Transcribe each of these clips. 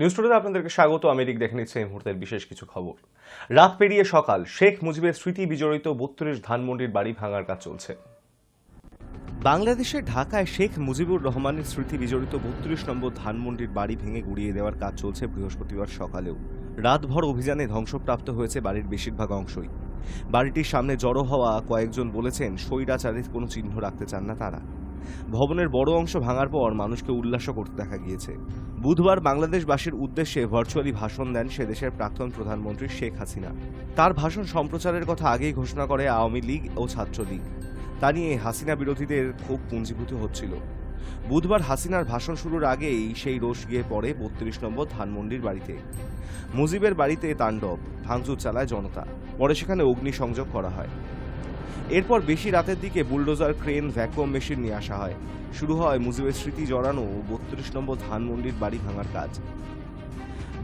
News টুডেতে আপনাদেরকে স্বাগত। আমি রিক দেখে নিচ্ছি এই মুহূর্তের বিশেষ কিছু খবর। রাত পেরিয়ে সকাল, শেখ মুজিবের স্মৃতি বিজড়িত ৩২ ধানমন্ডির বাড়ি ভাঙার কাজ চলছে। বাংলাদেশের ঢাকায় শেখ মুজিবুর রহমানের স্মৃতি বিজড়িত ৩২ নম্বর ধানমন্ডির বাড়ি ভেঙে গুড়িয়ে দেওয়ার কাজ চলছে বৃহস্পতিবার সকালেও। রাতভর অভিযানে ধ্বংসপ্রাপ্ত হয়েছে বাড়ির বেশিরভাগ অংশই। বাড়িটির সামনে জড়ো হওয়া কয়েকজন বলেছেন স্বৈরাচারের কোনো চিহ্ন রাখতে চান না তারা। ভবনের বড় অংশ ভাঙার পর মানুষকে উল্লাস করতে দেখা গিয়েছে। বুধবার বাংলাদেশবাসীর উদ্দেশ্যে ভার্চুয়ালি ভাষণ দেন সে দেশের প্রাক্তন প্রধানমন্ত্রী শেখ হাসিনা। তার ভাষণ সম্প্রচারের কথা আগেই ঘোষণা করে আওয়ামী লীগ ও ছাত্রলীগ। তা নিয়ে হাসিনা বিরোধীদের খুব পুঞ্জীভূত হচ্ছিল। বুধবার হাসিনার ভাষণ শুরুর আগেই সেই রোষ গিয়ে পড়ে ৩২ নম্বর ধানমন্ডির বাড়িতে। মুজিবের বাড়িতে তাণ্ডব, ভাঙচুর চালায় জনতা। পরে সেখানে অগ্নিসংযোগ করা হয়। এরপর বেশি রাতের দিকে বুলডোজার, ক্রেন, ভ্যাকুয়াম মেশিন নিয়ে আসা হয়। শুরু হয় মুজিবের স্মৃতি জড়ানো ৩২ নম্বর ধানমন্ডির বাড়ি ভাঙার কাজ।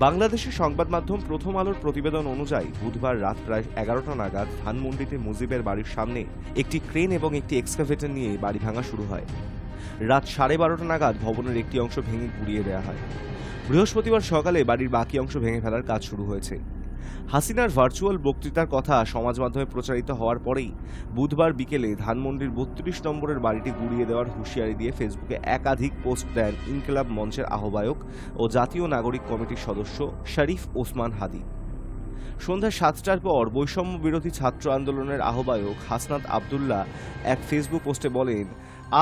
বাংলাদেশের সংবাদ মাধ্যম প্রথম আলোর প্রতিবেদন অনুযায়ী বুধবার রাত প্রায় ১১টা নাগাদ ধানমন্ডিতে মুজিবের বাড়ির সামনে একটি ক্রেন এবং একটি এক্সকাভেটর নিয়ে বাড়ি ভাঙা শুরু হয়। রাত ১২:৩০ নাগাদ ভবনের একটি অংশ ভেঙে গুড়িয়ে দেওয়া হয়। বৃহস্পতিবার সকালে বাড়ির বাকি অংশ ভেঙে ফেলার কাজ শুরু হয়েছে। হাসিনার ভার্চুয়াল বক্তৃতার কথা সমাজ মাধ্যমে প্রচারিত হওয়ার পরেই বুধবার বিকেলে ধানমন্ডির ৩২ নম্বরের বাড়িটি গুড়িয়ে দেওয়ার হুঁশিয়ারি দিয়ে ফেসবুকে একাধিক পোস্ট দেন ইনকিলাব মঞ্চের আহ্বায়ক ও জাতীয় নাগরিক কমিটির সদস্য শরীফ ওসমান হাদি। সন্ধ্যা ৭টার পর বৈষম্য বিরোধী ছাত্র আন্দোলনের আহ্বায়ক হাসনাত আবদুল্লাহ এক ফেসবুক পোস্টে বলেন,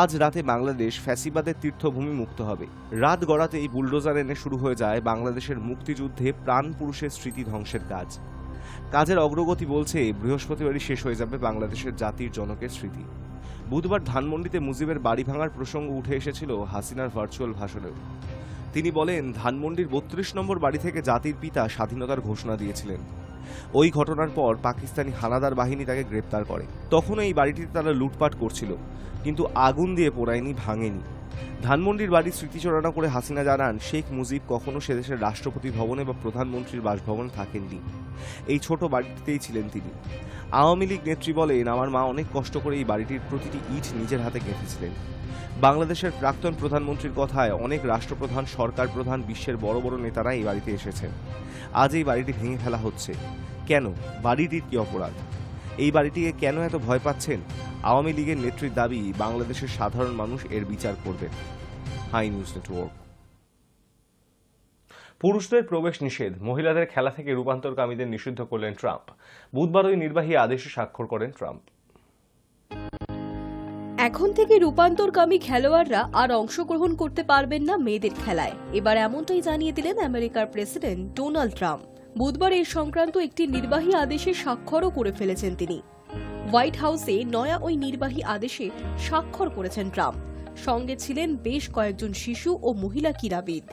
আজ রাতে বাংলাদেশ ফ্যাসিবাদের তীর্থভূমি মুক্ত হবে। রাত গড়াতেই বুলডোজার এনে শুরু হয়ে যায় বাংলাদেশের মুক্তিযুদ্ধে প্রাণ পুরুষের স্মৃতি ধ্বংসের কাজ। কাজের অগ্রগতি বলছে বৃহস্পতিবারই শেষ হয়ে যাবে বাংলাদেশের জাতির জনকের স্মৃতি। বুধবার ধানমন্ডিতে মুজিবের বাড়ি ভাঙার প্রসঙ্গ উঠে এসেছিল হাসিনার ভার্চুয়াল ভাষণেও। তিনি বলেন, ধানমন্ডির ৩২ নম্বর বাড়ি থেকে জাতির পিতা স্বাধীনতার ঘোষণা দিয়েছিলেন। ওই ঘটনার পর পাকিস্তানি হানাদার বাহিনী তাকে গ্রেপ্তার করে। তখন এই বাড়িটিতে তারা লুটপাট করছিল, কিন্তু আগুন দিয়ে পোড়ায়নি, ভাঙেনি। ধানমন্ডির বাড়ির স্মৃতিচারণা করে হাসিনা জানান, শেখ মুজিব কখনো সেদেশের রাষ্ট্রপতি ভবনে বা প্রধানমন্ত্রীর বাসভবনে থাকেননি। এই ছোট বাড়িটিতেই ছিলেন তিনি। আওয়ামী লীগ নেত্রী বলেন, আমার মা অনেক কষ্ট করে এই বাড়িটির প্রতিটি ইট নিজের হাতে গেঁথেছিলেন। বাংলাদেশের প্রাক্তন প্রধানমন্ত্রীর কথায় অনেক রাষ্ট্রপ্রধান, সরকার প্রধান, বিশ্বের বড় বড় নেতারা এই বাড়িতে এসেছেন। আজ এই বাড়িটি ভেঙে ফেলা হচ্ছে কেন? বাড়িটির কি অপরাধ? এই বাড়িটিকে কেন এত ভয় পাচ্ছেন? আওয়ামী লীগের নেত্রীর দাবি, বাংলাদেশের সাধারণ মানুষ এর বিচার করবেন। Hi news network. পুরুষদের প্রবেশ নিষেধ, মহিলাদের খেলা থেকে রূপান্তরকামীদের নিষিদ্ধ করলেন ট্রাম্প। বুধবার ওই নির্বাহী আদেশে স্বাক্ষর করেন ট্রাম্প। এখন থেকে রূপান্তরকামী খেলোয়াড়রা আর অংশগ্রহণ করতে পারবেন না মেয়েদের খেলায়। এবার এমনটাই জানিয়ে দিলেন আমেরিকার প্রেসিডেন্ট ডোনাল্ড ট্রাম্প। বুধবার এই সংক্রান্ত একটি নির্বাহী আদেশে স্বাক্ষরও করে ফেলেছেন তিনি। হোয়াইট হাউসে নয়া ওই নির্বাহী আদেশে স্বাক্ষর করেছেন ট্রাম্প। সঙ্গে ছিলেন বেশ কয়েকজন শিশু ও মহিলা ক্রীড়াবিদ।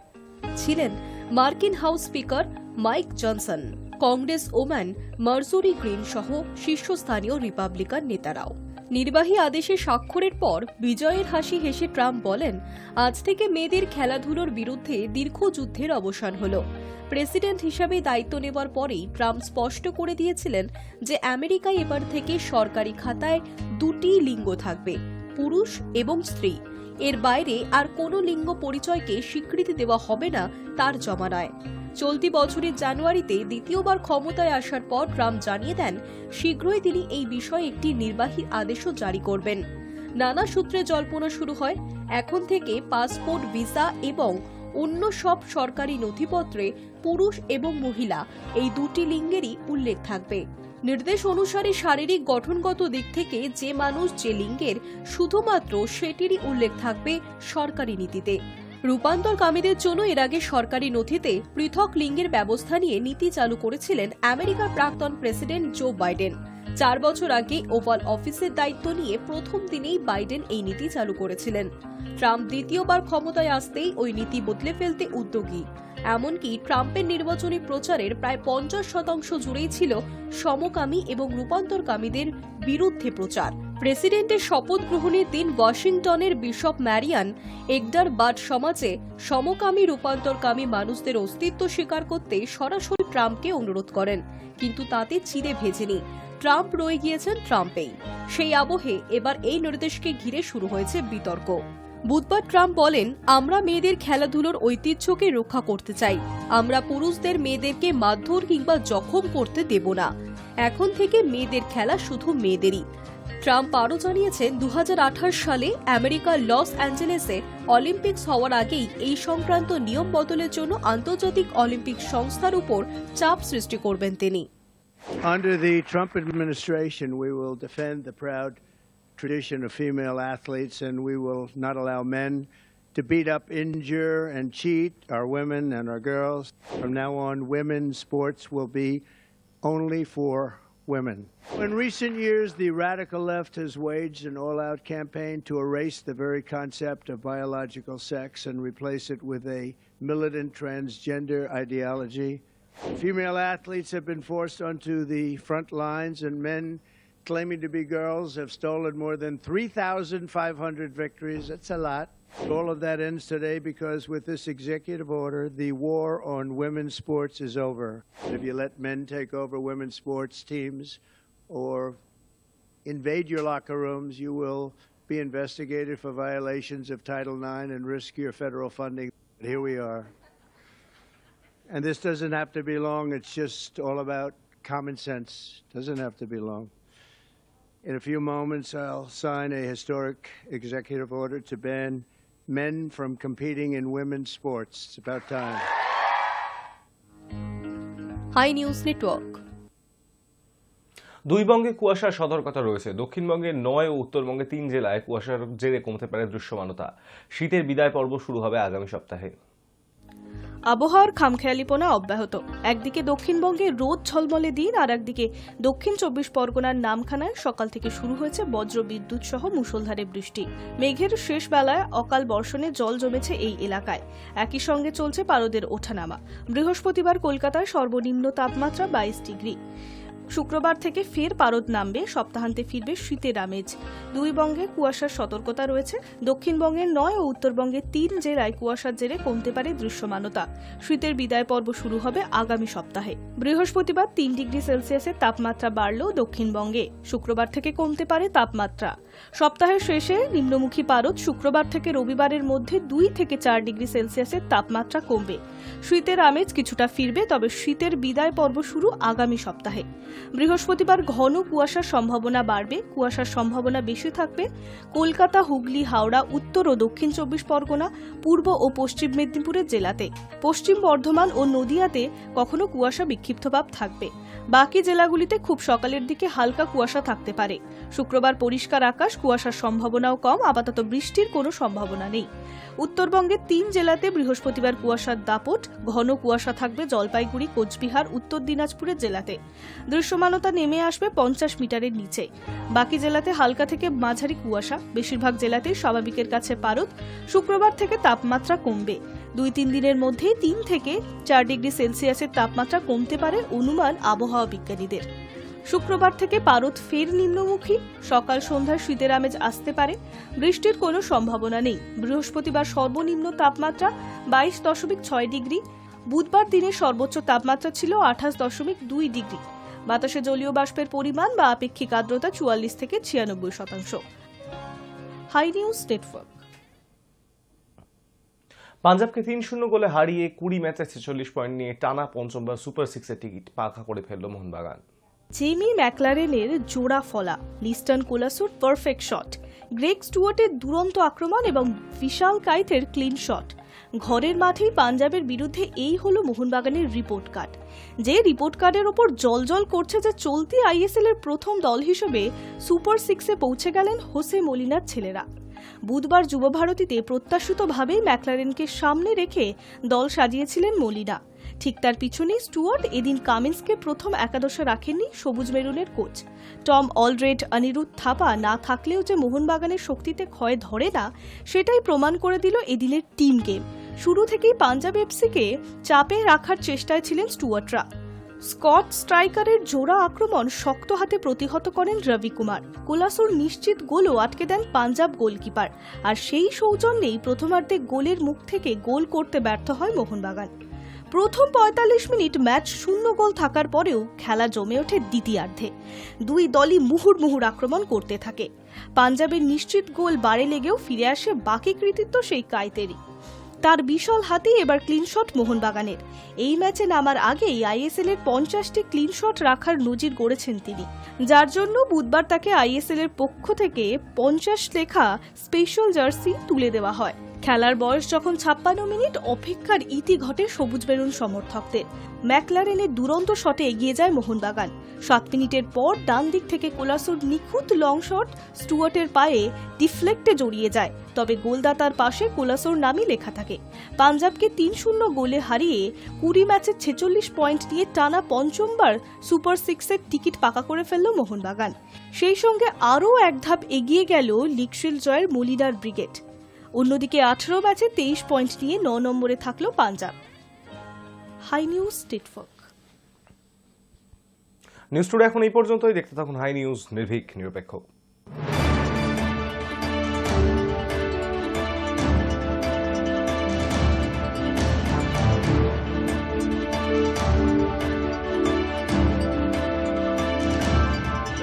ছিলেন মার্কিন House Speaker Mike Johnson, congresswoman Marjorie Greene সহ শীর্ষস্থানীয় রিপাবলিকান নেতারাও। নির্বাহী আদেশে স্বাক্ষরের পর বিজয়ের হাসি হেসে ট্রাম্প বলেন, আজ থেকে মেয়েদের খেলাধুলোর বিরুদ্ধে দীর্ঘ যুদ্ধের অবসান হলো। প্রেসিডেন্ট হিসাবে দায়িত্ব নেবার পরেই ট্রাম্প স্পষ্ট করে দিয়েছিলেন যে আমেরিকায় এবার থেকে সরকারি খাতায় দুটি লিঙ্গ থাকবে, পুরুষ এবং স্ত্রী। এর বাইরে আর কোনো লিঙ্গ পরিচয়কে স্বীকৃতি দেওয়া হবে না তার জমানায়। চলতি বছরের জানুয়ারিতে দ্বিতীয়বার ক্ষমতায় আসার পর ট্রাম্প জানিয়ে দেন, শীঘ্রই তিনি এই বিষয়ে একটি নির্বাহী আদেশও জারি করবেন। নানা সূত্রে জল্পনা শুরু হয়, এখন থেকে পাসপোর্ট, ভিসা এবং অন্য সব সরকারি নথিপত্রে পুরুষ এবং মহিলা এই দুটি লিঙ্গেরই উল্লেখ থাকবে। নির্দেশ অনুসারে শারীরিক গঠনগত দিক থেকে যে মানুষ যে লিঙ্গের, শুধুমাত্র সেটিরই উল্লেখ থাকবে সরকারি নীতিতে। রূপান্তরকামীদের জন্য এর আগে সরকারি নথিতে পৃথক লিঙ্গের ব্যবস্থা নিয়ে নীতি চালু করেছিলেন আমেরিকার প্রাক্তন প্রেসিডেন্ট জো বাইডেন। 4 বছর আগে ওভাল অফিসের দায়িত্ব নিয়ে প্রথম দিনেই বাইডেন এই নীতি চালু করেছিলেন। ট্রাম্প দ্বিতীয়বার ক্ষমতায় আসতেই ওই নীতি বদলে ফেলতে উদ্যোগী। এমনকি ট্রাম্পের নির্বাচনী প্রচারের প্রায় 50% জুড়েই ছিল সমকামী এবং রূপান্তরকামীদের বিরুদ্ধে প্রচার। প্রেসিডেন্টের শপথ গ্রহণের দিন ওয়াশিংটনের বিশপ ম্যারিয়ান এগডারবার্ট সমাজে সমকামী রূপান্তরকামী মানুষদের অস্তিত্ব স্বীকার করতে সরাসরি ট্রাম্পকে অনুরোধ করেন, কিন্তু তাতে চিড়ে ভেজেনি। ট্রাম্প রয়ে গিয়েছেন ট্রাম্পেই। সেই আবহে এবার এই নির্দেশকে ঘিরে শুরু হয়েছে বিতর্ক। বুধবার ট্রাম্প বলেন, আমরা মেয়েদের খেলাধুলোর ঐতিহ্যকে রক্ষা করতে চাই। আমরা পুরুষদের মেয়েদেরকে মারধর কিংবা জখম করতে দেব না। এখন থেকে মেয়েদের খেলা শুধু মেয়েদেরই। ট্রাম্প আরও জানিয়েছেন, 2028 সালে আমেরিকার লস অ্যাঞ্জেলেসে অলিম্পিক্স হওয়ার আগেই এই সংক্রান্ত নিয়ম বদলের জন্য আন্তর্জাতিক অলিম্পিক সংস্থার উপর চাপ সৃষ্টি করবেন তিনি। Under the Trump administration, we will defend the proud tradition of female athletes, and we will not allow men to beat up, injure, and cheat our women and our girls. From now on, women's sports will be only for women. In recent years, the radical left has waged an all-out campaign to erase the very concept of biological sex and replace it with a militant transgender ideology. Female athletes have been forced onto the front lines, and men claiming to be girls have stolen more than 3,500 victories. That's a lot. All of that ends today because with this executive order, the war on women's sports is over. If you let men take over women's sports teams or invade your locker rooms, you will be investigated for violations of Title IX and risk your federal funding. Here we are. And this doesn't have to be long. It's just all about common sense. Doesn't have to be long. In a few moments, I'll sign a historic executive order to ban men from competing in women's sports. It's about time. Hi news network. দুই বঙ্গে কুয়াশার সতর্কতা রয়েছে। দক্ষিণবঙ্গের 9 ও উত্তরবঙ্গে 3 জেলায় কুয়াশার জেরে কমতে পারে দৃশ্যমানতা। শীতের বিদায় পর্ব শুরু হবে আগামী সপ্তাহে। আবহাওয়ার খামখেয়ালিপনা অব্যাহত। একদিকে দক্ষিণবঙ্গে রোদ ঝলমলে দিন, আর একদিকে দক্ষিণ 24 পরগনার নামখানায় সকাল থেকে শুরু হয়েছে বজ্র বিদ্যুৎ সহ মুষলধারে বৃষ্টি। মেঘের শেষ বেলায় অকাল বর্ষণে জল জমেছে এই এলাকায়। একই সঙ্গে চলছে পারদের ওঠানামা। বৃহস্পতিবার কলকাতায় সর্বনিম্ন তাপমাত্রা 22 ডিগ্রি। শুক্রবার থেকে ফের পারদ নামবে, সপ্তাহান্তে ফিরবে শীতের আমেজ। দুই বঙ্গে কুয়াশার সতর্কতা রয়েছে। দক্ষিণবঙ্গের 9 ও উত্তরবঙ্গের 3 জেলায় কুয়াশার জেরে কমতে পারে দৃশ্যমানতা। শীতের বিদায় পর্ব শুরু হবে আগামী সপ্তাহে। বৃহস্পতিবার 3 ডিগ্রি সেলসিয়াসের তাপমাত্রা বাড়লেও দক্ষিণবঙ্গে শুক্রবার থেকে কমতে পারে তাপমাত্রা। সপ্তাহের শেষে নিম্নমুখী পারদ শুক্রবার থেকে রবিবারের মধ্যে 2 থেকে 4 ডিগ্রি সেলসিয়াসের তাপমাত্রা কমবে। শীতের আমেজ কিছুটা ফিরবে, তবে শীতের বিদায় পর্ব শুরু আগামী সপ্তাহে। বৃহস্পতিবার ঘন কুয়াশার সম্ভাবনা বাড়বে। কুয়াশার সম্ভাবনা বেশি থাকবে কলকাতা, হুগলি, হাওড়া, উত্তর ও দক্ষিণ 24 পরগনা, পূর্ব ও পশ্চিম মেদিনীপুরের জেলাতে। পশ্চিম বর্ধমান ও নদিয়াতে কখনো কুয়াশা বিক্ষিপ্তভাব থাকবে। বাকি জেলাগুলিতে খুব সকালের দিকে হালকা কুয়াশা থাকতে পারে। শুক্রবার পরিষ্কার আকাশ, কুয়াশার সম্ভাবনাও কম, আপাতত বৃষ্টির কোনো সম্ভাবনা নেই। উত্তরবঙ্গের 3 জেলাতে বৃহস্পতিবার কুয়াশার দাপট। ঘন কুয়াশা থাকবে জলপাইগুড়ি, কোচবিহার, উত্তর দিনাজপুরের জেলাতে। দৃশ্যমানতা নেমে আসবে 50 মিটারের নিচে। বাকি জেলাতে হালকা থেকে মাঝারি কুয়াশা। বেশিরভাগ জেলাতেই স্বাভাবিকের কাছে পারদ। শুক্রবার থেকে তাপমাত্রা কমবে। 2-3 দিনের মধ্যেই 3 থেকে 4 ডিগ্রি সেলসিয়াসের তাপমাত্রা কমতে পারে অনুমান আবহাওয়া বিজ্ঞানীদের। শুক্রবার থেকে পারদ ফের নিম্নমুখী। সকাল সন্ধ্যায় শীতের আমেজ আসতে পারে। বৃষ্টির কোনো সম্ভাবনা নেই। বৃহস্পতিবার সর্বনিম্ন তাপমাত্রা 22.6 ডিগ্রি। বুধবার দিনের সর্বোচ্চ তাপমাত্রা ছিল 28.2 ডিগ্রি। বাতাসে জলীয় বাষ্পের পরিমাণ বা আপেক্ষিক আর্দ্রতা 44 থেকে 96%। High news network. পাঞ্জাবকে 3-0 গোলে হারিয়ে 20 ম্যাচে 46 পয়েন্ট নিয়ে টানা পঞ্চমবার সুপার 6-এর টিকিট পাকা করে ফেলল মোহনবাগান। জেমি ম্যাকলারেনের জোড়া ফলা, লিস্টন কোলাসুর পারফেক্ট শট, গ্রেগ স্টুয়ার্টের দুরন্ত আক্রমণ এবং বিশাল কাইতের ক্লিন শট। ঘরের মাঠেই পাঞ্জাবের বিরুদ্ধে এই হলো মোহনবাগানের রিপোর্ট কার্ড। যে রিপোর্ট কার্ডের ওপর জলজল করছে যে চলতি আইএসএল এর প্রথম দল হিসেবে সুপার 6-এ পৌঁছে গেলেন হোসে মলিনার ছেলেরা। বুধবার যুবভারতীতে প্রত্যাশিতভাবেই ম্যাকলারেনকে সামনে রেখে দল সাজিয়েছিলেন মলিনা। ঠিক তার পিছনেই স্টুয়ার্ট। এদিন কামিন্সকে প্রথম একাদশে রাখেননি সবুজ মেরুনের coach. Tom Allred, Anirudh Thapa না থাকলেও যে মোহনবাগানের শক্তিতে ক্ষয় ধরে না, সেটাই প্রমাণ করে দিল এদিনের টিম গেম। শুরু থেকেই পাঞ্জাব এফসিকে চাপে রাখার চেষ্টায় ছিলেন স্টুয়ার্টরা। স্কট স্ট্রাইকারের জোড়া আক্রমণ শক্ত হাতে প্রতিহত করেন রবি কুমার। কোলাসুর নিশ্চিত গোলও আটকে দেন পাঞ্জাব গোলকিপার। আর সেই সৌজন্যেই প্রথমার্ধে গোলের মুখ থেকে গোল করতে ব্যর্থ হয় মোহনবাগান। প্রথম ৪৫ মিনিট ম্যাচ 0 গোল থাকার পরেও খেলা জমে ওঠে দ্বিতীয়ার্ধে। দুই দলই মুহুর্মুহুর আক্রমণ করতে থাকে। পাঞ্জাবের নিশ্চিত গোল বারে লেগেও ফিরে আসে বাকি কৃতিত্ব সেই কাইতেরই। তার বিশাল হাতেই এবার ক্লিনশট মোহনবাগানের। এই ম্যাচে নামার আগেই আইএসএল এর 50টি ক্লিনশট রাখার নজির গড়েছেন তিনি, যার জন্য বুধবার তাকে আইএসএল এর পক্ষ থেকে 50 লেখা স্পেশাল জার্সি তুলে দেওয়া হয়। খেলার বয়স যখন 56 মিনিট, অপেক্ষার ইতি ঘটে সবুজ বেরুন সমর্থকদের। ম্যাকলারেনের দুরন্ত শটে এগিয়ে যায় মোহনবাগান। 7 মিনিটের পর ডান দিক থেকে কোলাসোর নিখুঁত লং শট স্টুয়ার্টের পায়ে ডিফ্লেক্টে জড়িয়ে যায়, তবে গোলদাতার পাশে কোলাসোর নামই লেখা থাকে। পাঞ্জাবকে ৩-০ গোলে হারিয়ে 20 ম্যাচে 46 পয়েন্ট নিয়ে টানা পঞ্চমবার সুপার সিক্সের টিকিট পাকা করে ফেলল মোহনবাগান। সেই সঙ্গে আরও এক ধাপ এগিয়ে গেল লিগ শিল্ড জয়ের মলিনার ব্রিগেড। অন্যদিকে 18 ম্যাচে 23 পয়েন্ট নিয়ে 9 নম্বরে থাকল Punjab. Hi news network. News today এখন এই পর্যন্তই। দেখতে থাকুন হাই নিউজ, নির্ভীক নিরপেক্ষ।